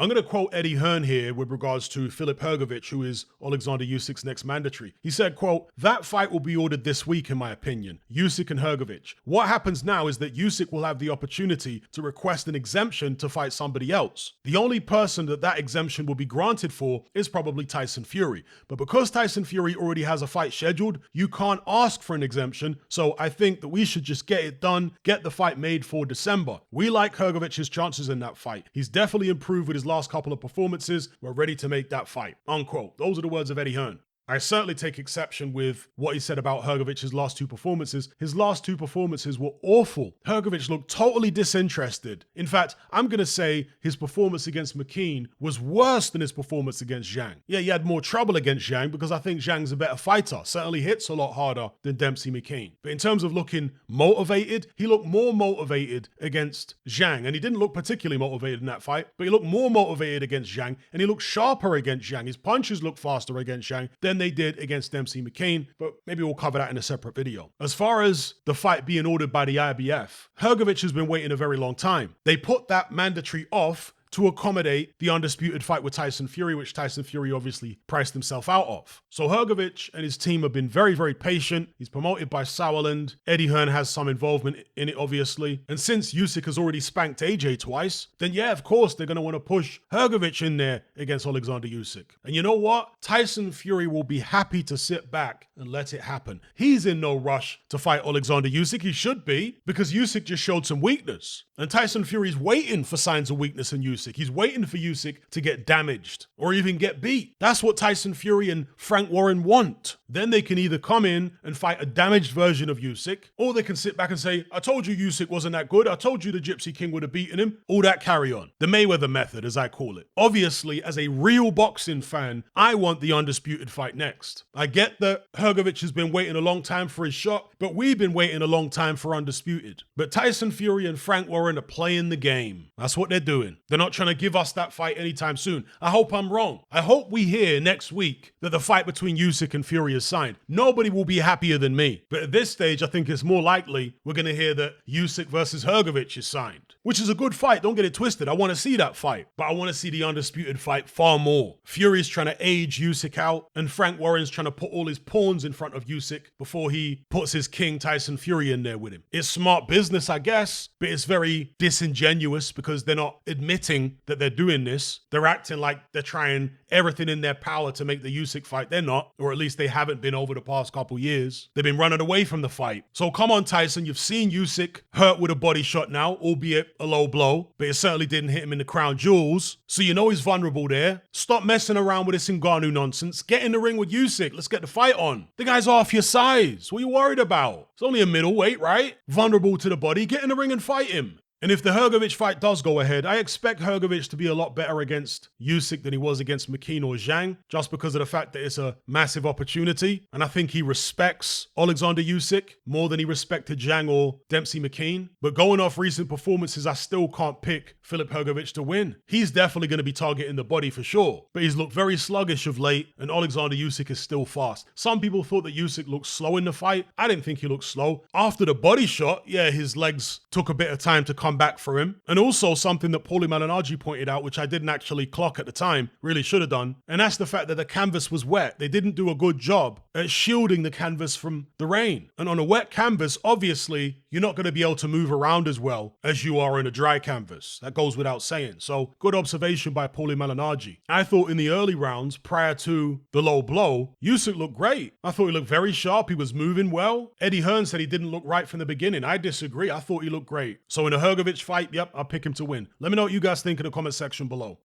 I'm going to quote Eddie Hearn here with regards to Filip Hrgovic, who is Alexander Usyk's next mandatory. He said, quote, "That fight will be ordered this week, in my opinion, Usyk and Hrgovic. What happens now is that Usyk will have the opportunity to request an exemption to fight somebody else. The only person that exemption will be granted for is probably Tyson Fury. But because Tyson Fury already has a fight scheduled, you can't ask for an exemption. So I think that we should just get it done, get the fight made for December. We like Hrgovic's chances in that fight. He's definitely improved with his last couple of performances. We're ready to make that fight." Unquote. Those are the words of Eddie Hearn. I certainly take exception with what he said about Hrgovic's last two performances. His last two performances were awful. Hrgovic looked totally disinterested. In fact, I'm going to say his performance against McKean was worse than his performance against Zhang. Yeah, he had more trouble against Zhang because I think Zhang's a better fighter. Certainly hits a lot harder than Dempsey McKean. But in terms of looking motivated, he looked more motivated against Zhang. And he didn't look particularly motivated in that fight, but he looked more motivated against Zhang. And he looked sharper against Zhang. His punches looked faster against Zhang than they did against Dempsey McKean, but maybe we'll cover that in a separate video. As far as the fight being ordered by the IBF, Hrgovic has been waiting a very long time. They put that mandatory off to accommodate the undisputed fight with Tyson Fury, which Tyson Fury obviously priced himself out of. So Hrgovic and his team have been very, very patient. He's promoted by Sauerland. Eddie Hearn has some involvement in it, obviously. And since Usyk has already spanked AJ twice, then yeah, of course, they're going to want to push Hrgovic in there against Alexander Usyk. And you know what? Tyson Fury will be happy to sit back and let it happen. He's in no rush to fight Alexander Usyk. He should be, because Usyk just showed some weakness. And Tyson Fury's waiting for signs of weakness in Usyk. He's waiting for Usyk to get damaged or even get beat. That's what Tyson Fury and Frank Warren want. Then they can either come in and fight a damaged version of Usyk, or they can sit back and say, "I told you Usyk wasn't that good. I told you the Gypsy King would have beaten him." All that carry on. The Mayweather method, as I call it. Obviously, as a real boxing fan, I want the undisputed fight next. I get that Hrgovic has been waiting a long time for his shot, but we've been waiting a long time for undisputed. But Tyson Fury and Frank Warren are playing the game. That's what they're doing. They're not trying to give us that fight anytime soon. I hope I'm wrong. I hope we hear next week that the fight between Usyk and Fury is signed. Nobody will be happier than me. But at this stage, I think it's more likely we're going to hear that Usyk versus Hrgovic is signed, which is a good fight. Don't get it twisted. I want to see that fight, but I want to see the undisputed fight far more. Fury's trying to age Usyk out, and Frank Warren's trying to put all his pawns in front of Usyk before he puts his king Tyson Fury in there with him. It's smart business, I guess, but it's very disingenuous because they're not admitting that they're doing this. They're acting like they're trying everything in their power to make the Usyk fight. They're not, or at least they haven't been over the past couple years. They've been running away from the fight. So come on, Tyson, you've seen Usyk hurt with a body shot now, albeit a low blow, but it certainly didn't hit him in the crown jewels. So you know he's vulnerable there. Stop messing around with this Ngannou nonsense. Get in the ring with Usyk. Let's get the fight on. The guy's half your size. What are you worried about? It's only a middleweight, right? Vulnerable to the body. Get in the ring and fight him. And if the Hrgovic fight does go ahead, I expect Hrgovic to be a lot better against Usyk than he was against McKean or Zhang, just because of the fact that it's a massive opportunity. And I think he respects Alexander Usyk more than he respected Zhang or Dempsey McKean. But going off recent performances, I still can't pick Filip Hrgovic to win. He's definitely going to be targeting the body for sure, but he's looked very sluggish of late, and Alexander Usyk is still fast. Some people thought that Usyk looked slow in the fight. I didn't think he looked slow. After the body shot, yeah, his legs took a bit of time to come back for him. And also something that Paulie Malignaggi pointed out, which I didn't actually clock at the time, really should have done, and that's the fact that the canvas was wet. They didn't do a good job at shielding the canvas from the rain. And on a wet canvas, obviously, you're not going to be able to move around as well as you are in a dry canvas. That goes without saying. So good observation by Paulie Malignaggi. I thought in the early rounds, prior to the low blow, Usyk looked great. I thought he looked very sharp. He was moving well. Eddie Hearn said he didn't look right from the beginning. I disagree. I thought he looked great. So in a Hrgovic fight, yep, I'll pick him to win. Let me know what you guys think in the comment section below.